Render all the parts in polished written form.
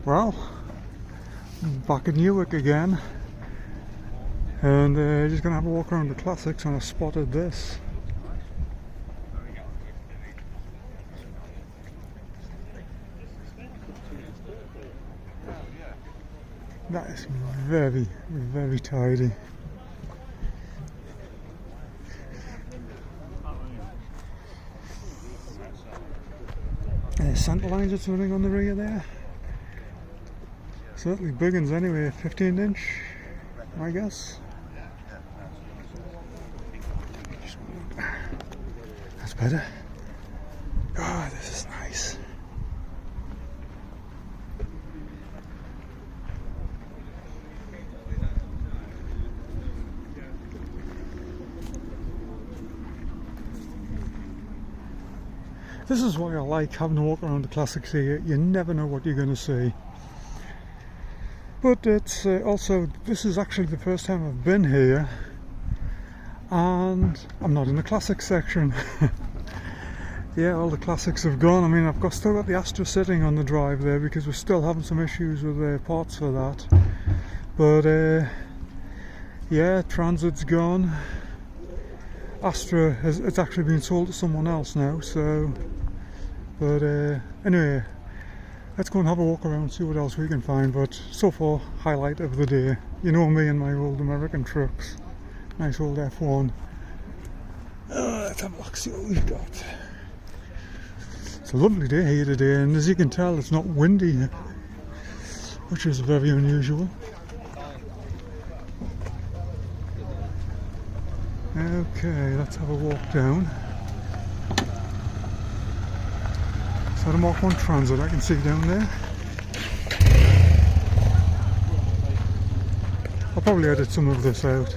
Well, I'm back in Newark again, and just gonna have a walk around the classics, and I spotted this. That is very, very tidy. Centre lines that's running on the rear there. Certainly big ones anyway, 15-inch, I guess. That's better. Oh, this is nice. This is why I like having to walk around the classics here. You never know what you're going to see. But it's also, this is actually the first time I've been here, and I'm not in the classics section. Yeah, all the classics have gone. I mean, I've still got the Astra sitting on the drive there because we're still having some issues with parts for that. But yeah, Transit's gone. Astra it's actually been sold to someone else now. So, but anyway, let's go and have a walk around, see what else we can find. But so far, highlight of the day. You know me and my old American trucks. Nice old F1. Let's have a look, see what we've got. It's a lovely day here today, and as you can tell, it's not windy, which is very unusual. Okay, let's have a walk down. So the Mark 1 Transit I can see down there. I'll probably edit some of this out.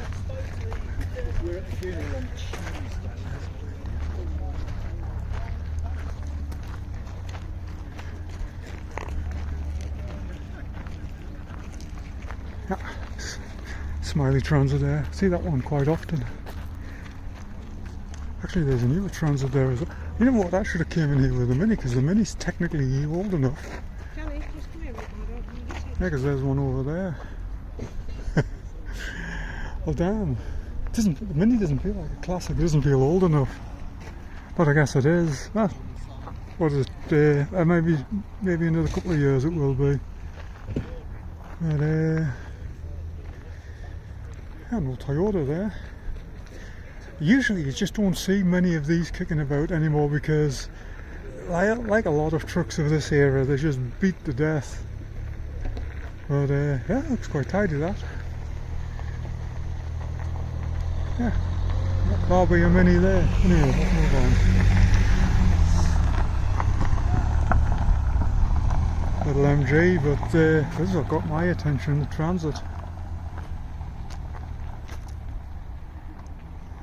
Yeah, smiley Transit there. See that one quite often. Actually, there's a newer Transit there as well. You know what? I should have came in here with the Mini, because the Mini's technically old enough. Kelly, just come here. Yeah, because there's one over there. Well, damn. The Mini doesn't feel like a classic. It doesn't feel old enough. But I guess it is. Well, what is it? Maybe another couple of years it will be. But yeah, no Toyota there. Usually you just don't see many of these kicking about anymore because, like a lot of trucks of this era, they're just beat to death. But yeah, looks quite tidy, that. Yeah, that'll be a Mini there. Anyway, let's move on. Little MG, but this has got my attention, the Transit.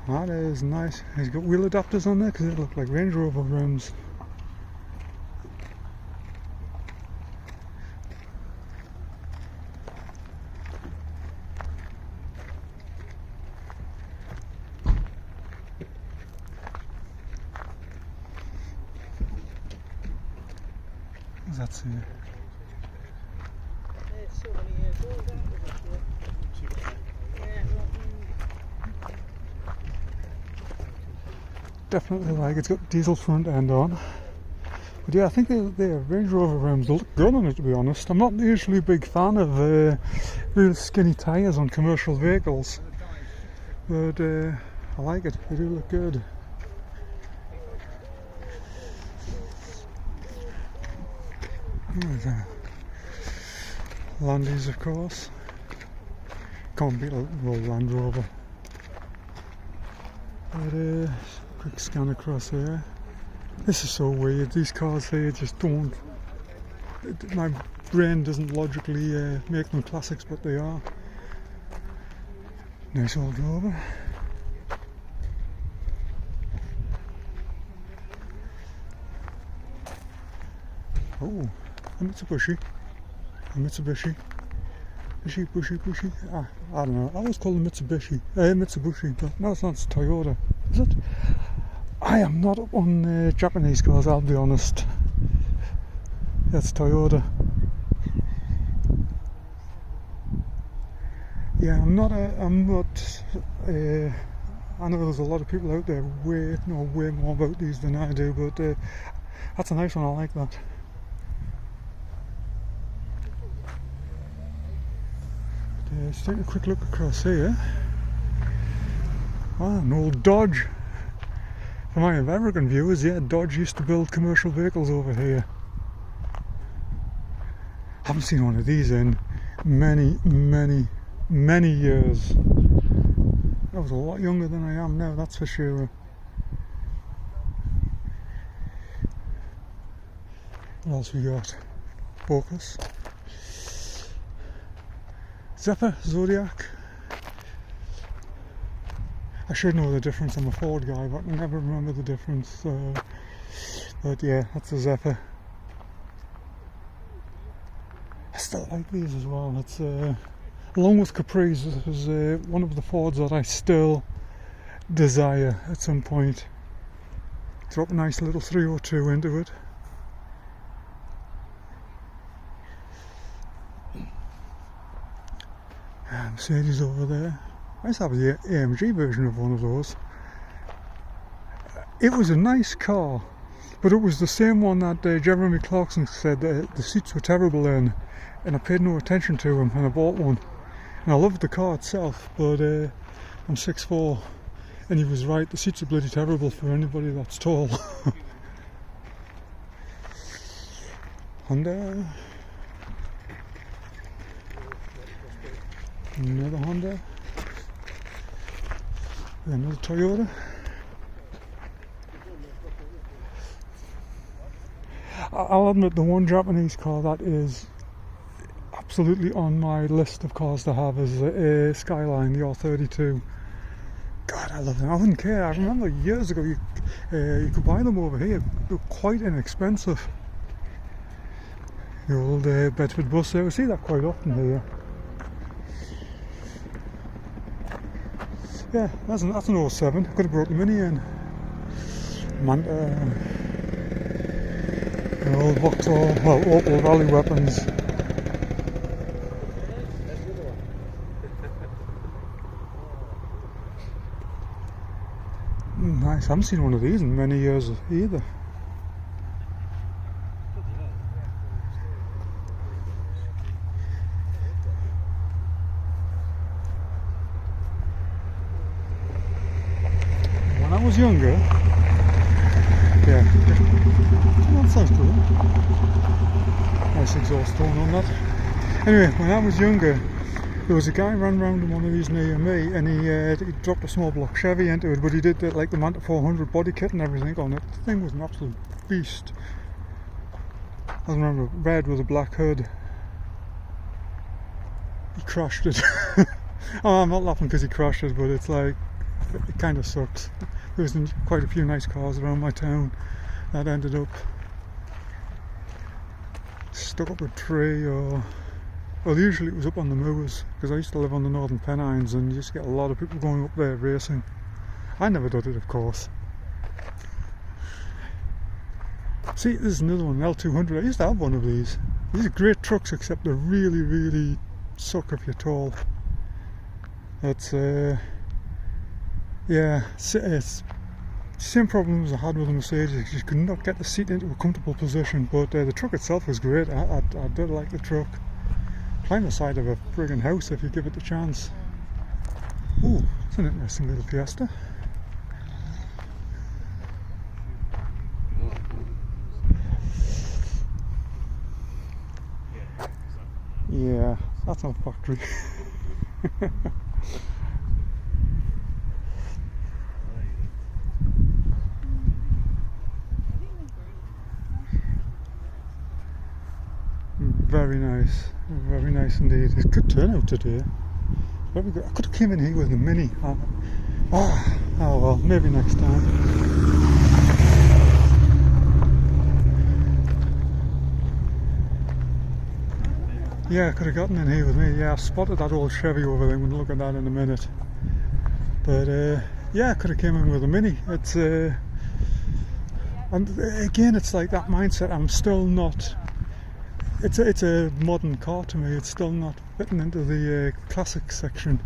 That is nice. He's got wheel adapters on there because it looked like Range Rover rims. What's that say? It's so many years old, that was it? Yeah, Definitely like it's got diesel front end on. But yeah, I think the Range Rover rims look good on it, to be honest. I'm not usually a big fan of real skinny tyres on commercial vehicles, but I like it. They do look good. Landys, of course. Can't beat a little Land Rover. But quick scan across here. This is so weird. These cars here just don't. My brain doesn't logically make them classics, but they are. Nice old Rover. Oh, a Mitsubishi. Bushy. Ah, I don't know. I always call them Mitsubishi, but no, it's not. It's Toyota. Is it? I am not up on Japanese cars, I'll be honest. That's Toyota. yeah, I'm not. I know there's a lot of people out there know way more about these than I do, but that's a nice one. I like that. Let's take a quick look across here. An old Dodge. For my American viewers, yeah, Dodge used to build commercial vehicles over here. Haven't seen one of these in many years. I was a lot younger than I am now, that's for sure. What else we got? Focus. Zephyr, Zodiac. I should know the difference. I'm a Ford guy, but I can never remember the difference. But yeah, that's a Zephyr. I still like these as well. It's along with Caprice, this is one of the Fords that I still desire at some point. Drop a nice little 302 into it. Mercedes over there. I used to have the AMG version of one of those. It was a nice car, but it was the same one that Jeremy Clarkson said that the seats were terrible in, and I paid no attention to him and I bought one. And I loved the car itself, but I'm 6'4", and he was right, the seats are bloody terrible for anybody that's tall. Honda. Another Honda. Another Toyota. I'll admit the one Japanese car that is absolutely on my list of cars to have is a Skyline, the R32. God, I love them. I wouldn't care. I remember years ago you could buy them over here. They were quite inexpensive. The old Bedford bus there. We see that quite often here. Yeah, that's an 07. Could have brought the Mini in. Manta. An old Vauxhall, well, Opel Valley Weapons. Nice, I haven't seen one of these in many years either. When I was younger, yeah, that sounds cool. Nice exhaust tone on that. Anyway, when I was younger, there was a guy ran around in one of these near me, and he dropped a small block Chevy into it, but he did like the Manta 400 body kit and everything on it. The thing was an absolute beast. I remember red with a black hood. He crashed it. Oh, I'm not laughing because he crashed it, but it's like, it kind of sucks. There was quite a few nice cars around my town that ended up stuck up a tree, or well, usually it was up on the moors, because I used to live on the Northern Pennines and you used to get a lot of people going up there racing. I never did it, of course. See, this is another one, L200. I used to have one of these. These are great trucks, except they really suck if you're tall. It's yeah, it's same problems I had with the Mercedes. You could not get the seat into a comfortable position, but the truck itself was great. I did like the truck. Climb the side of a friggin' house if you give it the chance. Ooh, it's an interesting little Fiesta. Yeah, that's not factory. Very nice indeed. It's a good turnout today. Very good. I could have came in here with a Mini. Oh well, maybe next time. Yeah, I could have gotten in here with me. Yeah, I've spotted that old Chevy over there. We'll look at that in a minute. But yeah, I could have came in with a Mini. It's and again, it's like that mindset. I'm still not it's a modern car to me. It's still not fitting into the classic section,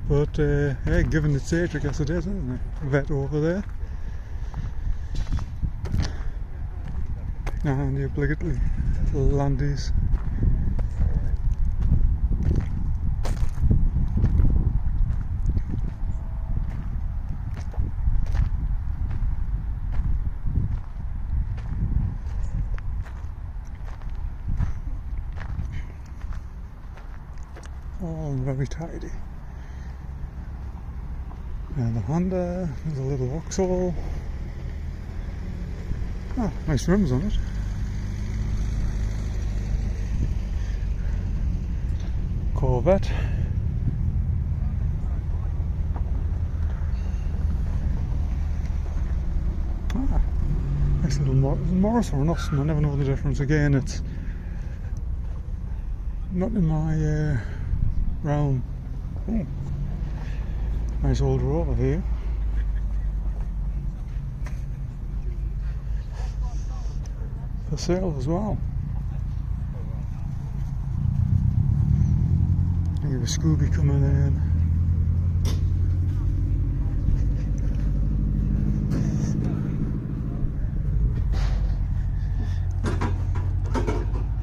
but yeah, given its age, I guess it is, isn't it? Vet over there, and the obligatory Landies. All very tidy. And the Honda, there's a little Vauxhall. Ah, nice rims on it. Corvette. Ah, nice little Morris or an Austin, I never know the difference. Again, it's not in my realm. Oh. Nice old Rover here. For sale as well. You have a Scooby coming in.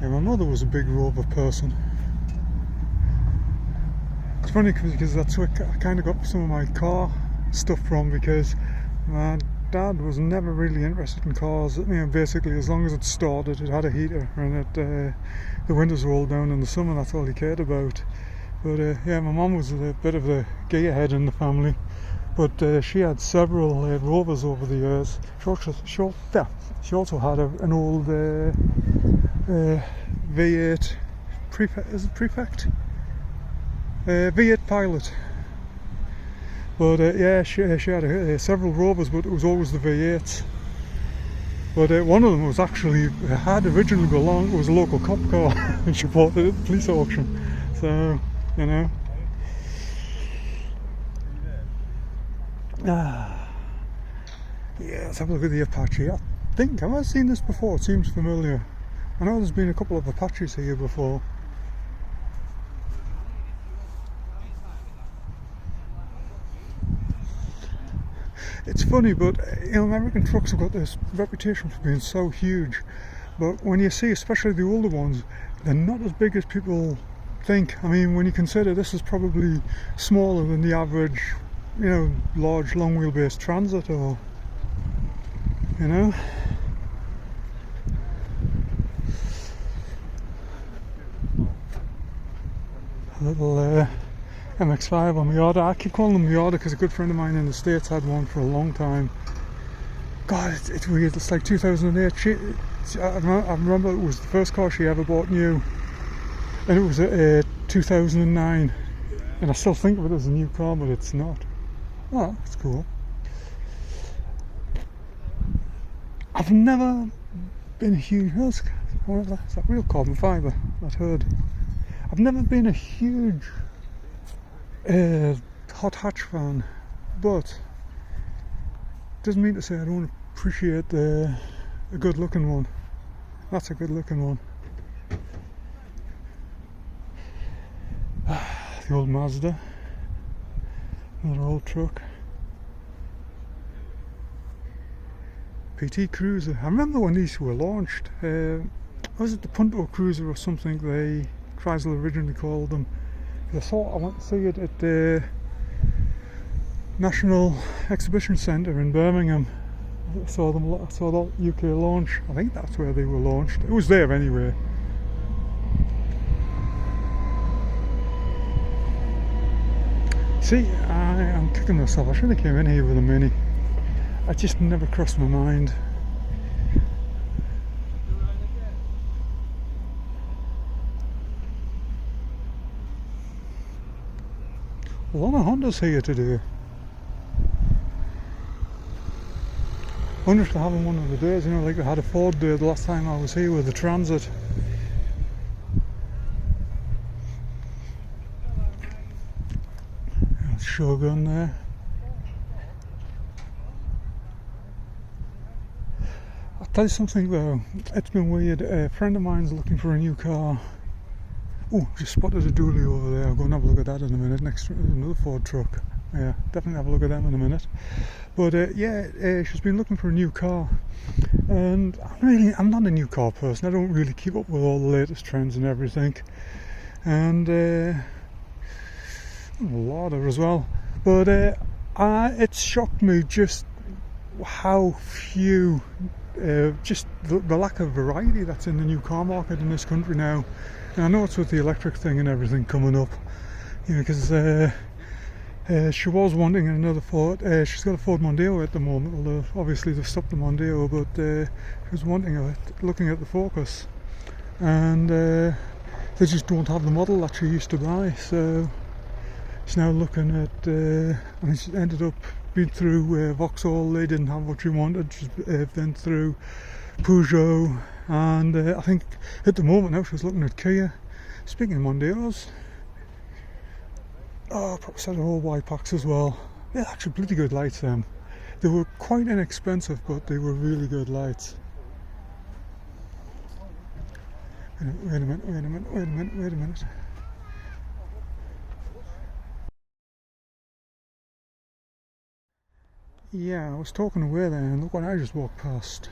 Yeah, my mother was a big Rover person. It's funny because that's where I kind of got some of my car stuff from, because my dad was never really interested in cars. You know, basically as long as it started, it had a heater and it, the windows rolled down in the summer, that's all he cared about. But yeah, my mum was a bit of a gearhead in the family, but she had several Rovers over the years. She also had an old V8 Prefect, is it Prefect? V8 Pilot. But yeah, she had several Rovers, but it was always the V8s. But one of them was actually, had originally belonged, it was a local cop car, and she bought it at the police auction. So, you know. Yeah, let's have a look at the Apache. I think, have I seen this before? It seems familiar. I know there's been a couple of Apaches here before. It's funny, but you know, American trucks have got this reputation for being so huge, but when you see especially the older ones, they're not as big as people think. I mean, when you consider this is probably smaller than the average, you know, large long wheelbase Transit, or you know. A little MX-5 on Miata. I keep calling them Miata because a good friend of mine in the States had one for a long time. God, it's weird. It's like 2008. I remember it was the first car she ever bought new, and it was 2009. And I still think of it as a new car, but it's not. Oh, that's cool. I've never been a huge... Is that real carbon fibre, that hood? I've never been a huge hot hatch fan, but doesn't mean to say I don't appreciate a good looking one. That's a good looking one. The old Mazda, another old truck. PT Cruiser. I remember when these were launched. Was it the Punto Cruiser or something they Chrysler originally called them? I thought I went to see it at the National Exhibition Centre in Birmingham. I saw the UK launch. I think that's where they were launched. It was there anyway. See, I'm kicking myself. I should have came in here with a Mini. I just never crossed my mind. A lot of Hondas here today. I wonder if they're having one of the days, you know, like they had a Ford day the last time I was here with the Transit. That's Shogun there. I Tell you something though, it's been weird. A friend of mine's looking for a new car. Oh, just spotted a dually over there. I'll go and have a look at that in a minute, next to another Ford truck. Yeah, definitely have a look at them in a minute. But she's been looking for a new car. And I'm not a new car person. I don't really keep up with all the latest trends and everything. And I'm a larder as well. But it shocked me just how few, just the lack of variety that's in the new car market in this country now. And I know it's with the electric thing and everything coming up, you know, because she was wanting another Ford. She's got a Ford Mondeo at the moment, although obviously they've stopped the Mondeo, but she was wanting looking at the Focus, and they just don't have the model that she used to buy. So she's now looking at, I mean, she ended up being through Vauxhall. They didn't have what she wanted. She's been through Peugeot, and I think at the moment now she's looking at Kia. Speaking of Mondeos, oh, probably set of all white packs as well. Yeah, actually pretty good lights them. They were quite inexpensive, but they were really good lights. Wait a minute. Yeah, I was talking away there and look what I just walked past.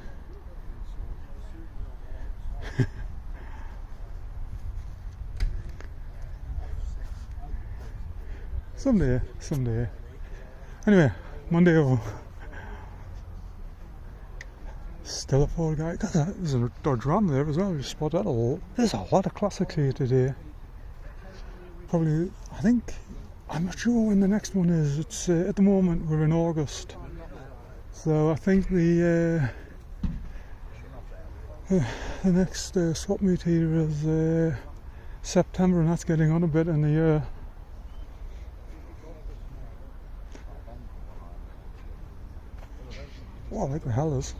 Someday. Anyway, Mondeo. Still a Ford guy. There's a Dodge Ram there as well. Just spot that a lot. There's a lot of classics here today. Probably, I'm not sure when the next one is. It's at the moment we're in August, so I think the next swap meet here is September, and that's getting on a bit in the year. Oh, I like the Hellas.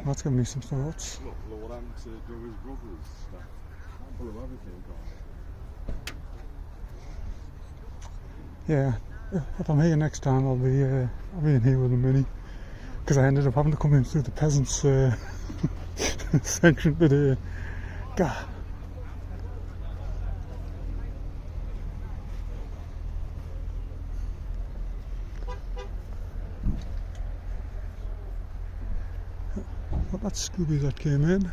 That's giving me some thoughts. Look what happened to do his brother's stuff. Full of everything gone. Yeah, if I'm here next time, I'll be in here with a Mini, because I ended up having to come in through the peasants section today. God. Well, that's Scooby that came in.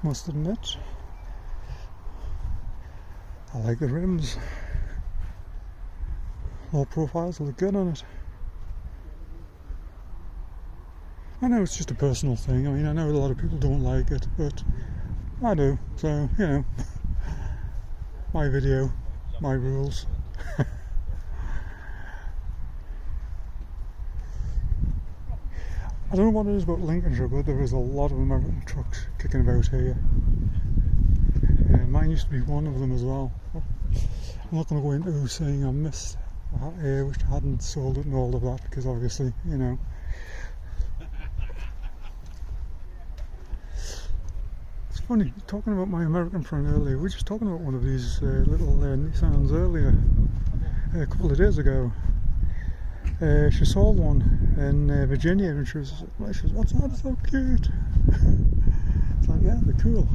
Must admit, I like the rims. Low profiles look good on it. I know it's just a personal thing. I mean, I know a lot of people don't like it, but I do. So, you know, my video, my rules. I don't know what it is about Lincolnshire, but there is a lot of American trucks kicking about here. Mine used to be one of them as well. I'm not going to go into saying I wish I hadn't sold it and all of that, because obviously, you know. It's funny, talking about my American friend earlier, we were just talking about one of these little Nissans earlier, a couple of days ago. She sold one in Virginia, and she was, what's that? It's so cute. It's like, yeah, they're cool.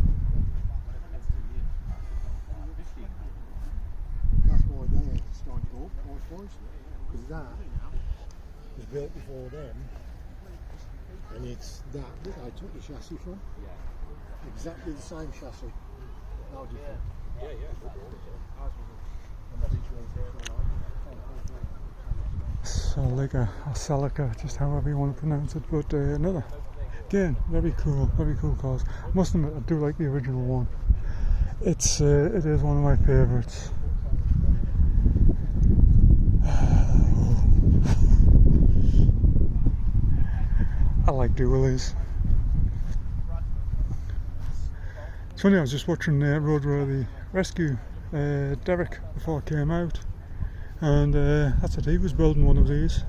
That's why they're starting to go up price-wise, because that was built before them, and it's that I took the chassis from. Exactly the same chassis. How different? Celica, just however you want to pronounce it, but another, again, very cool cars. I must admit, I do like the original one. It is one of my favourites. I like dualies. It's funny, I was just watching Road Worthy Rescue Derek before it came out, and that's it, he was building one of these.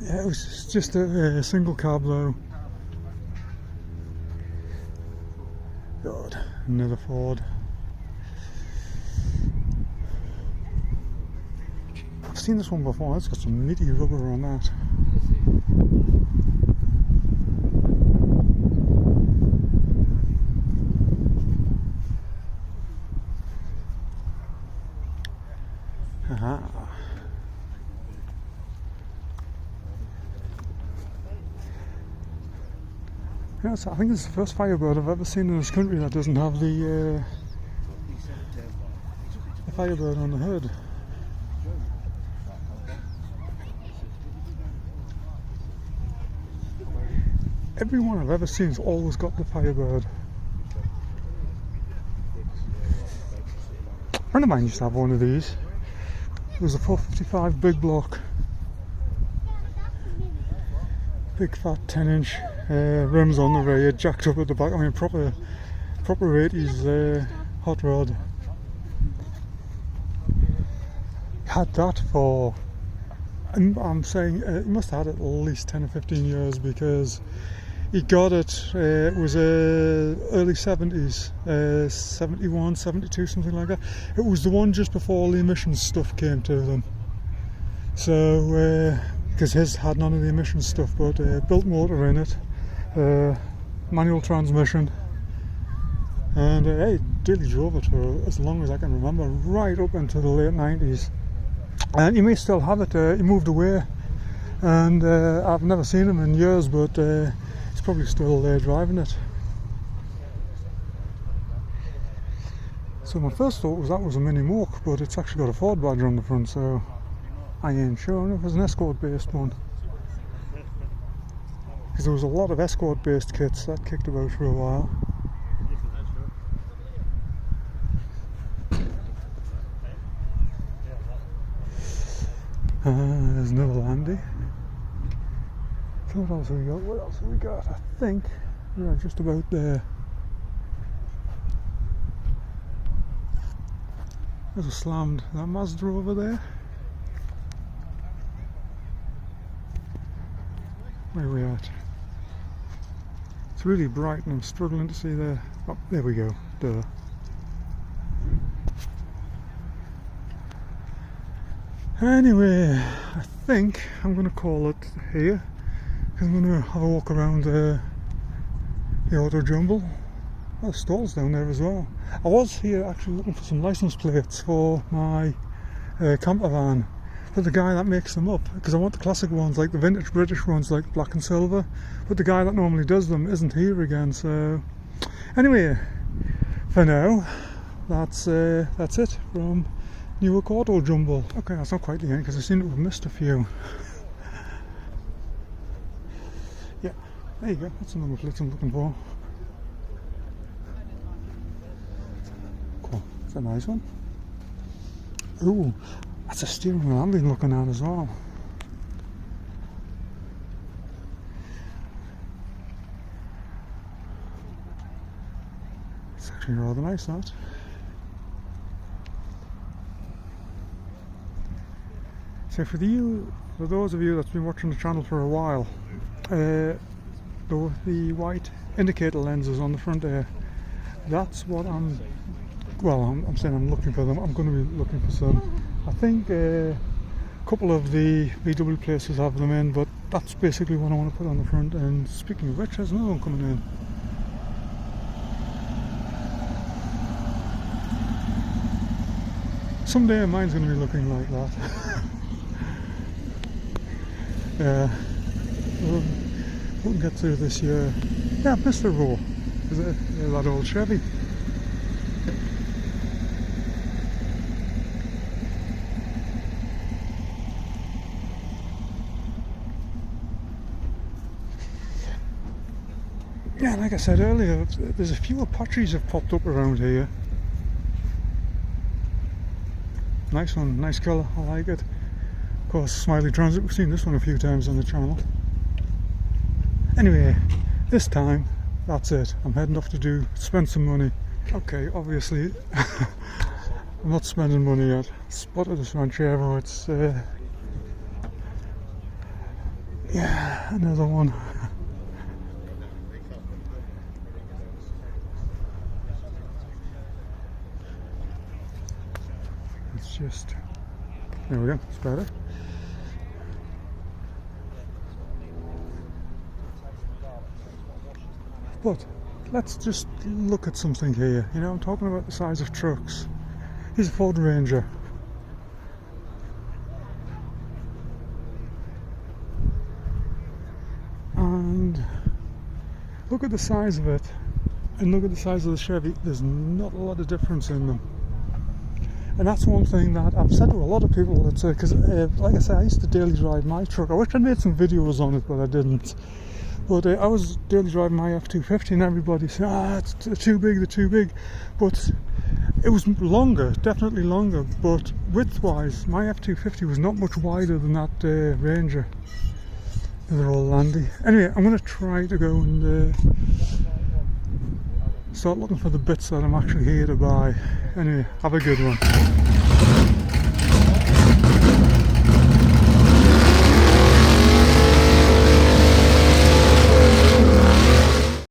Yeah, it was just a single cab though. God, another Ford. I've seen this one before, it's got some meaty rubber on that. Aha. Yes, I think it's the first Firebird I've ever seen in this country that doesn't have the Firebird on the hood. Everyone I've ever seen's always got the Firebird. A friend of mine used to have one of these. It was a 455 big block. Big fat 10-inch rims on the rear, jacked up at the back. I mean, proper 80s hot rod. Had that for, I'm saying, he must have had it at least 10 or 15 years, because he got it, it was early 70s, 71, 72, something like that. It was the one just before all the emissions stuff came to them. So, because his had none of the emissions stuff, but built motor in it, manual transmission, and he daily drove it for as long as I can remember, right up into the late 90s. And he may still have it. He moved away, and I've never seen him in years, but he's probably still driving it. So my first thought was that was a Mini Newark, but it's actually got a Ford badge on the front, so I ain't sure if it was an Escort based one, because there was a lot of Escort based kits that kicked about for a while. There's another Landy. So what else have we got? What else have we got? I think we're just about there. There's a slammed, that Mazda over there. Where are we at? It's really bright and I'm struggling to see there. Oh, there we go. Duh. Anyway, I think I'm going to call it here, because I'm going to have a walk around the Autojumble. There's stalls down there as well. I was here actually looking for some license plates for my camper van, but the guy that makes them up, because I want the classic ones, like the vintage British ones, like black and silver, but the guy that normally does them isn't here again. So anyway, for now, that's it from Newark Autojumble. Okay, that's not quite the end, because I seem to have missed a few. Yeah, there you go, that's another plate I'm looking for. Cool, that's a nice one. Ooh, that's a steering wheel I've been looking at as well. It's actually rather nice, that. So for those of you that's been watching the channel for a while, the white indicator lenses on the front there, that's what I'm saying I'm looking for them. I'm going to be looking for some. I think a couple of the VW places have them in, but that's basically what I want to put on the front. And speaking of which, there's another one coming in. Someday mine's going to be looking like that. Yeah, we'll get through this year. Yeah, Mr. Rowe, is it? Yeah, that old Chevy. Yeah, like I said earlier, there's a few Apaches have popped up around here. Nice one, nice colour, I like it. Of course, Smiley Transit, we've seen this one a few times on the channel. Anyway, this time, that's it. I'm heading off to spend some money. Okay, obviously I'm not spending money yet. Spotted this Ranchero, it's yeah, another one. It's just, there we go, it's better. But let's just look at something here. You know, I'm talking about the size of trucks. Here's a Ford Ranger. And look at the size of it, and look at the size of the Chevy. There's not a lot of difference in them. And that's one thing that I've said to a lot of people, that because like I said, I used to daily drive my truck. I wish I made some videos on it, but I didn't. But I was daily driving my F250 and everybody said, they're too big, they're too big. But it was longer, definitely longer, but width-wise, my F250 was not much wider than that Ranger. And they're all landy. Anyway, I'm going to try to go and start looking for the bits that I'm actually here to buy. Anyway, have a good one.